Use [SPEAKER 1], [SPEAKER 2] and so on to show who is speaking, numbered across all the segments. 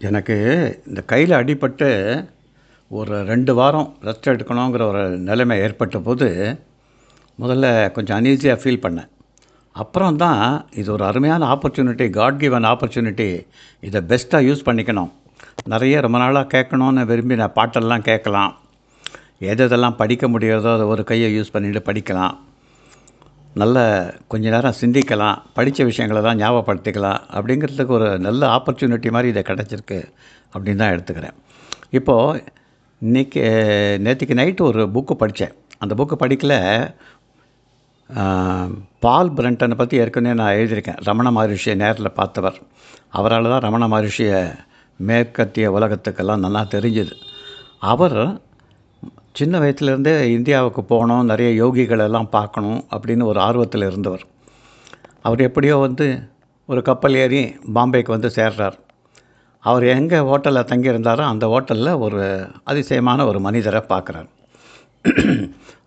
[SPEAKER 1] எனக்கு இந்த கையில் அடிபட்டு ஒரு 2 வாரம் ரெஸ்ட் எடுக்கணுங்கிற ஒரு நிலைமை ஏற்பட்ட போது, முதல்ல கொஞ்சம் அன்ஈஸியாக ஃபீல் பண்ணேன். அப்புறம் தான் இது ஒரு அருமையான ஆப்பர்ச்சுனிட்டி, காட் கிவன் ஆப்பர்ச்சுனிட்டி. இதை பெஸ்ட்டாக யூஸ் பண்ணிக்கணும். நிறைய ரொம்ப நாளாக கேட்கணுன்னு விரும்பின பாட்டெல்லாம் கேட்கலாம். எதெல்லாம் படிக்க முடிகிறதோ அதை ஒரு கையை யூஸ் பண்ணிட்டு படிக்கலாம். நல்ல கொஞ்ச நேரம் சிந்திக்கலாம். படித்த விஷயங்களை தான் ஞாபகப்படுத்திக்கலாம். அப்படிங்கிறதுக்கு ஒரு நல்ல ஆப்பர்ச்சுனிட்டி மாதிரி இதை கிடச்சிருக்கு அப்படின்னு தான் எடுத்துக்கிறேன். இப்போது நேற்றுக்கு நைட்டு ஒரு புக்கு படித்தேன். அந்த புக்கு படிக்கல. பால் பிரண்டனை பற்றி ஏற்கனவே நான் எழுதியிருக்கேன். ரமண மகரிஷியை நேரில் பார்த்தவர். அவரால் தான் ரமண மகரிஷியை மேற்கத்திய உலகத்துக்கெல்லாம் நல்லா தெரிஞ்சுது. அவர் சின்ன வயசுலேருந்தே இந்தியாவுக்கு போகணும், நிறைய யோகிகளெல்லாம் பார்க்கணும் அப்படின்னு ஒரு ஆர்வத்தில் இருந்தவர். அவர் எப்படியோ ஒரு கப்பல் ஏறி பாம்பேக்கு சேர்றார். அவர் எங்கே ஹோட்டலில் தங்கியிருந்தாரோ அந்த ஹோட்டலில் ஒரு அதிசயமான ஒரு மனிதரை பார்க்குறார்.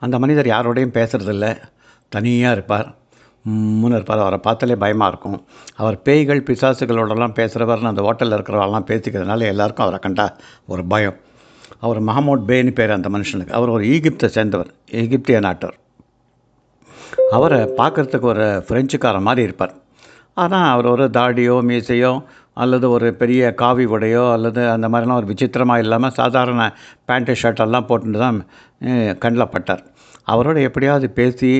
[SPEAKER 1] அந்த மனிதர் யாரோடையும் பேசுகிறதில்ல, தனியாக இருப்பார், இருப்பார். அவரை பார்த்தாலே பயமாக இருக்கும். அவர் பேய்கள் பிசாசுகளோடலாம் பேசுகிறவர்னு அந்த ஹோட்டலில் இருக்கிறவரெல்லாம் பேசிக்கிறதுனால எல்லாருக்கும் அவரை கண்டா ஒரு பயம். அவர் மஹமூத் பேன்னு பேர் அந்த மனுஷனுக்கு. அவர் ஒரு ஈகிப்தை சேர்ந்தவர், எகிப்திய நாட்டவர். அவரை பார்க்குறதுக்கு ஒரு ஃப்ரெஞ்சுக்காரன் மாதிரி இருப்பார். ஆனால் அவர் ஒரு தாடியோ மீசையோ அல்லது ஒரு பெரிய காவி உடையோ அல்லது அந்த மாதிரிலாம் ஒரு விசித்திரமாக இல்லாமல் சாதாரண பேண்ட்டு ஷர்ட்டெல்லாம் போட்டுட்டு தான் கண்ணில் பட்டார். அவரோட எப்படியாவது பேசி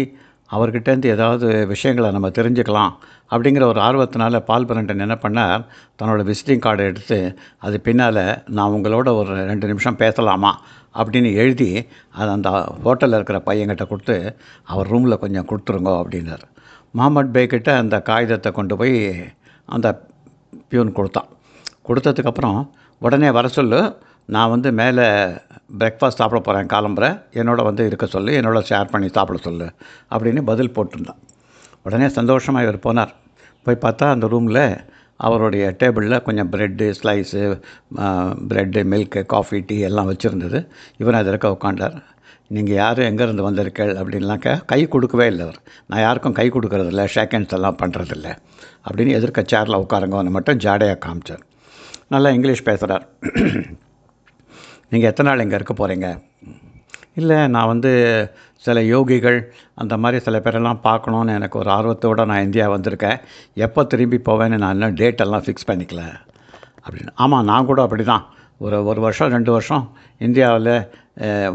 [SPEAKER 1] அவர்கிட்டேருந்து ஏதாவது விஷயங்களை நம்ம தெரிஞ்சுக்கலாம் அப்படிங்கிற ஒரு ஆர்வத்தினால பால் பிரண்டன் என்ன பண்ணார், தன்னோட விசிட்டிங் கார்டை எடுத்து அது பின்னால் நான் உங்களோட ஒரு 2 நிமிஷம் பேசலாமா அப்படின்னு எழுதி அது அந்த ஹோட்டலில் இருக்கிற பையன்கிட்ட கொடுத்து அவர் ரூமில் கொஞ்சம் கொடுத்துருங்கோ அப்படின்னார். முகமது பேக்கிட்ட அந்த காகிதத்தை கொண்டு போய் அந்த பியூன் கொடுத்தான். கொடுத்ததுக்கப்புறம் உடனே வர சொல்லு, நான் மேலே பிரேக்ஃபாஸ்ட் சாப்பிட போகிறேன், காலம்புரை என்னோட இருக்க சொல்லு, என்னோட ஷேர் பண்ணி சாப்பிட சொல்லு அப்படின்னு பதில் போட்டிருந்தான். உடனே சந்தோஷமாக இவர் போனார். போய் பார்த்தா அந்த ரூமில் அவருடைய டேபிளில் கொஞ்சம் bread slice, bread, milk, coffee, tea எல்லாம் வச்சுருந்தது. இவர் அதற்க உட்காண்டார். நீங்கள் யார், எங்கேருந்து வந்திருக்கீள் அப்படின்லாம் கை கொடுக்கவே இல்லை அவர். நான் யாருக்கும் கை கொடுக்கறதில்ல, ஷேக் ஹேண்ட்ஸ் எல்லாம் பண்ணுறதில்ல அப்படின்னு எதிர்க்க சேரில் உட்காருங்கன்னு மட்டும் ஜாடையாக காமிச்சார். நல்லா இங்கிலீஷ் பேசுகிறார். நீங்கள் எத்தனை நாள் இங்கே இருக்க போகிறீங்க? இல்லை, நான் சில யோகிகள் அந்த மாதிரி சில பேரெல்லாம் பார்க்கணுன்னு எனக்கு ஒரு ஆர்வத்தோடு நான் இந்தியா வந்திருக்கேன். எப்போ திரும்பி போவேன்னு நான் இன்னும் டேட்டெல்லாம் ஃபிக்ஸ் பண்ணிக்கல அப்படின்னு. ஆமாம், நான் கூட அப்படி தான் ஒரு வருஷம் 2 வருஷம் இந்தியாவில்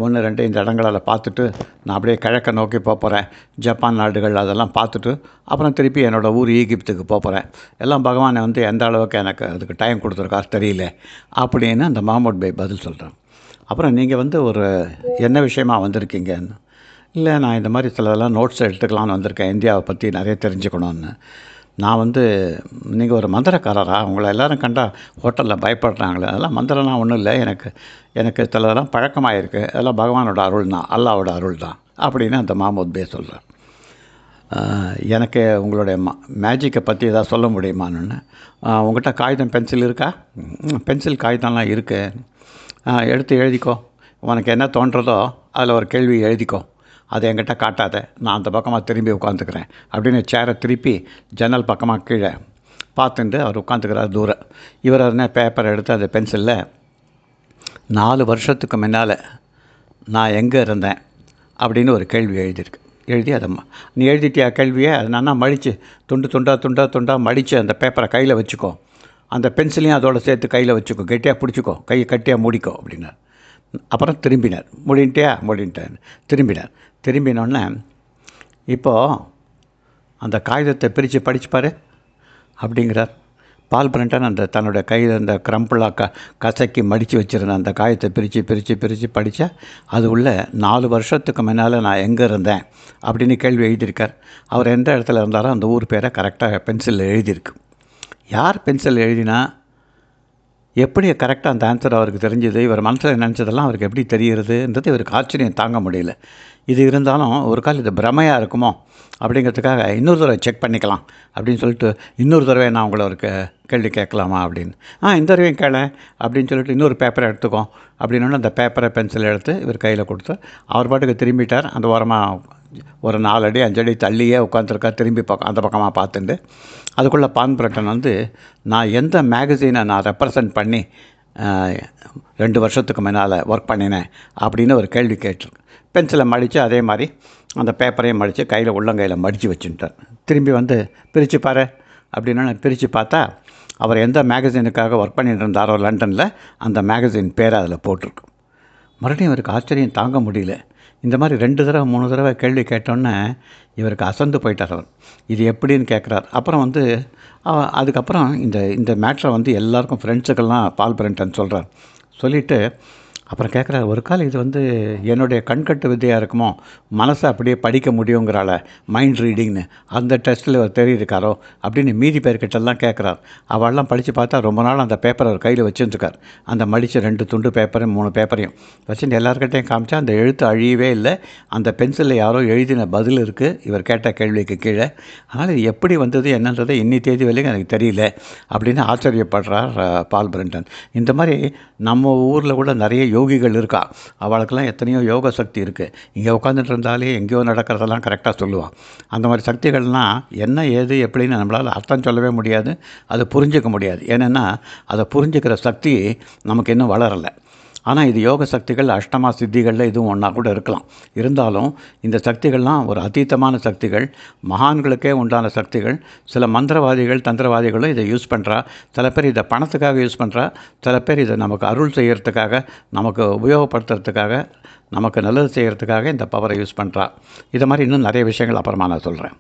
[SPEAKER 1] 1, 2 இந்த இடங்களில் பார்த்துட்டு நான் அப்படியே கிழக்க நோக்கி போகிறேன். ஜப்பான் நாடுகள் அதெல்லாம் பார்த்துட்டு அப்புறம் திருப்பி என்னோடய ஊர் ஈகிப்துக்கு போகிறேன். எல்லாம் பகவானை எந்த அளவுக்கு எனக்கு அதுக்கு டைம் கொடுத்துருக்கார் தெரியல அப்படின்னு அந்த மஹமூத் பை பதில் சொல்கிறேன். அப்புறம் நீங்கள் ஒரு என்ன விஷயமா வந்திருக்கீங்கன்னு. இல்லை, நான் இந்த மாதிரி சிலதெல்லாம் நோட்ஸ் எடுத்துக்கலான்னு வந்திருக்கேன், இந்தியாவை பற்றி நிறைய தெரிஞ்சுக்கணுன்னு. நான் நீங்கள் ஒரு மந்திரக்காரரா? உங்களை எல்லோரும் கண்டா ஹோட்டலில் பயப்படுறாங்களே. அதெல்லாம் மந்திரம்லாம் ஒன்றும் இல்லை, எனக்கு சிலதெல்லாம் பழக்கமாகிருக்கு. அதெல்லாம் பகவானோட அருள் தான், அல்லாவோட அருள் தான் அப்படின்னு அந்த மஹமூத் பே சொல்கிறேன். எனக்கு உங்களுடைய மேஜிக்கை பற்றி எதாவது சொல்ல முடியுமான்னு. உங்கள்கிட்ட காகிதம் பென்சில் இருக்கா? பென்சில் காகிதம்லாம் இருக்குது, எடுத்து எழுதிக்கோ. உனக்கு என்ன தோன்றதோ அதில் ஒரு கேள்வி எழுதிக்கோ, அதை என்கிட்ட காட்டாத, நான் அந்த பக்கமாக திரும்பி உட்காந்துக்கிறேன் அப்படின்னு சேரை திருப்பி ஜன்னல் பக்கமாக கீழே பார்த்துட்டு அவர் உட்காந்துக்கிறார் தூரம். இவர் என்ன பேப்பரை எடுத்து அந்த பென்சிலில் 4 வருஷத்துக்கு முன்னால் நான் எங்கே இருந்தேன் அப்படின்னு ஒரு கேள்வி எழுதி அதை நீ எழுதிட்டியா கேள்வியை? அதை நான் மடித்து துண்டாக மடித்து அந்த பேப்பரை கையில் வச்சுக்கோ, அந்த பென்சிலையும் அதோடு சேர்த்து கையில் வச்சுக்கோ, கெட்டியாக பிடிச்சிக்கோ, கையை கட்டியாக மூடிக்கோ அப்படின்னார். அப்புறம் திரும்பினார். முடின்ட்டேன் திரும்பினார். திரும்பினோடனே இப்போது அந்த காகிதத்தை பிரித்து படிச்சுப்பார் அப்படிங்கிறார். பால் பிரண்டன் அந்த தன்னுடைய கையில் அந்த க்ரம்பிளாக கசக்கி மடித்து வச்சுருந்த அந்த காகிதத்தை பிரித்து படித்தா அது உள்ள 4 வருஷத்துக்கு முன்னால் நான் எங்கே இருந்தேன் அப்படின்னு கேள்வி எழுதியிருக்கார். அவர் எந்த இடத்துல இருந்தாரோ அந்த ஊர் பேரை கரெக்டாக பென்சிலில் எழுதியிருக்கு. யார் பென்சில் எழுதினா எப்படி கரெக்டாக அந்த ஆன்சர் அவருக்கு தெரிஞ்சது? இவர் மனசில் நினச்சதெல்லாம் அவருக்கு எப்படி தெரிகிறதுன்றது இவருக்கு ஆச்சரியம் தாங்க முடியல. இது இருந்தாலும் ஒரு கால் இது பிரமையாக இருக்குமோ அப்படிங்கிறதுக்காக இன்னொரு தடவை செக் பண்ணிக்கலாம் அப்படின்னு சொல்லிட்டு, இன்னொரு தடவை நான் உங்களை ஒரு கேள்வி கேட்கலாமா அப்படின்னு. இந்த தடவையும் கேள அப்படின்னு சொல்லிட்டு இன்னொரு பேப்பரை எடுத்துக்கோ அப்படின்னு அந்த பேப்பரை பென்சில் எடுத்து இவர் கையில் கொடுத்து அவர் பாட்டுக்கு திரும்பிட்டார். அந்த ஓரமாக ஒரு 4 அடி 5 அடி தள்ளியே உட்காந்துருக்கா, திரும்பி பக்கம் அந்த பக்கமாக பார்த்துட்டு. அதுக்குள்ளே பான் பிரட்டன் வந்து, நான் எந்த மேகசீனை நான் ரெப்ரசன்ட் பண்ணி 2 வருஷத்துக்கு முன்னால் ஒர்க் பண்ணினேன் அப்படின்னு ஒரு கேள்வி கேட்டிருக்கு. பென்சிலை மடித்து அதே மாதிரி அந்த பேப்பரையும் மடித்து கையில் உள்ளங்கையில் மடித்து வச்சுட்டார். திரும்பி வந்து பிரித்து பாரு அப்படின்னா பிரித்து பார்த்தா அவர் எந்த மேகசீனுக்காக ஒர்க் பண்ணிட்டு இருந்தாரோ லண்டனில், அந்த மேகசின் பேரை அதில் போட்டிருக்கு. மறுபடியும் இவருக்கு ஆச்சரியம் தாங்க முடியல. இந்த மாதிரி 2 தடவை 3 தடவை கேள்வி கேட்டோன்னே இவருக்கு அசந்து போயிட்டார் அவர். இது எப்படின்னு கேட்குறார். அப்புறம் வந்து அதுக்கப்புறம் இந்த மேட்ரை வந்து எல்லாருக்கும் ஃப்ரெண்ட்ஸுக்கெல்லாம் பால் பிரண்டன் சொல்கிறார். சொல்லிவிட்டு அப்புறம் கேட்குறாரு, ஒரு கால் இது வந்து என்னுடைய கண்கட்டு வித்தையாக இருக்குமோ, மனசை அப்படியே படிக்க முடியுங்கிறாள மைண்ட் ரீடிங்னு, அந்த டெஸ்ட்டில் அவர் தெரியிருக்காரோ அப்படின்னு மீதி பேர்கிட்டெல்லாம் கேட்குறார். அவள்லாம் படித்து பார்த்தா ரொம்ப நாள் அந்த பேப்பரை அவர் கையில் வச்சுருக்கார். அந்த மடித்த 2 துண்டு பேப்பரையும் 3 பேப்பரையும் வச்சுட்டு எல்லாருக்கிட்டையும் காமிச்சா அந்த எழுத்து அழியவே இல்லை. அந்த பென்சிலில் யாரோ எழுதின பதில் இருக்குது இவர் கேட்ட கேள்விக்கு கீழே. அதனால் இது எப்படி வந்தது என்னன்றதை இன்னி தேதி வரைக்கும் எனக்கு தெரியல அப்படின்னு ஆச்சரியப்படுறார் பால் பிரண்டன். இந்த மாதிரி நம்ம ஊரில் கூட நிறைய யோகிகள் இருக்கா. அவளுக்கெல்லாம் எத்தனையோ யோக சக்தி இருக்குது. இங்கே உட்காந்துட்டு இருந்தாலே எங்கேயோ நடக்கிறதெல்லாம் கரெக்டாக சொல்லுவாள். அந்த மாதிரி சக்திகள்னால் என்ன ஏது எப்படின்னு நம்மளால் அர்த்தம் சொல்லவே முடியாது, அதை புரிஞ்சிக்க முடியாது. ஏன்னா அதை புரிஞ்சுக்கிற சக்தி நமக்கு இன்னும் வளரலை. ஆனால் இது யோக சக்திகள் அஷ்டமா சித்திகளில் இதுவும் ஒன்றா கூட இருக்கலாம். இருந்தாலும் இந்த சக்திகள்லாம் ஒரு அதீதமான சக்திகள், மகான்களுக்கே உண்டான சக்திகள். சில மந்திரவாதிகள் தந்திரவாதிகளும் இதை யூஸ் பண்ணுறா. சில பேர் இதை பணத்துக்காக யூஸ் பண்ணுறா. சில பேர் இதை நமக்கு அருள் செய்கிறதுக்காக, நமக்கு உபயோகப்படுத்துறதுக்காக, நமக்கு நல்லது செய்கிறதுக்காக இந்த பவரை யூஸ் பண்ணுறா. இதை மாதிரி இன்னும் நிறைய விஷயங்கள் அப்புறமா நான் சொல்கிறேன்.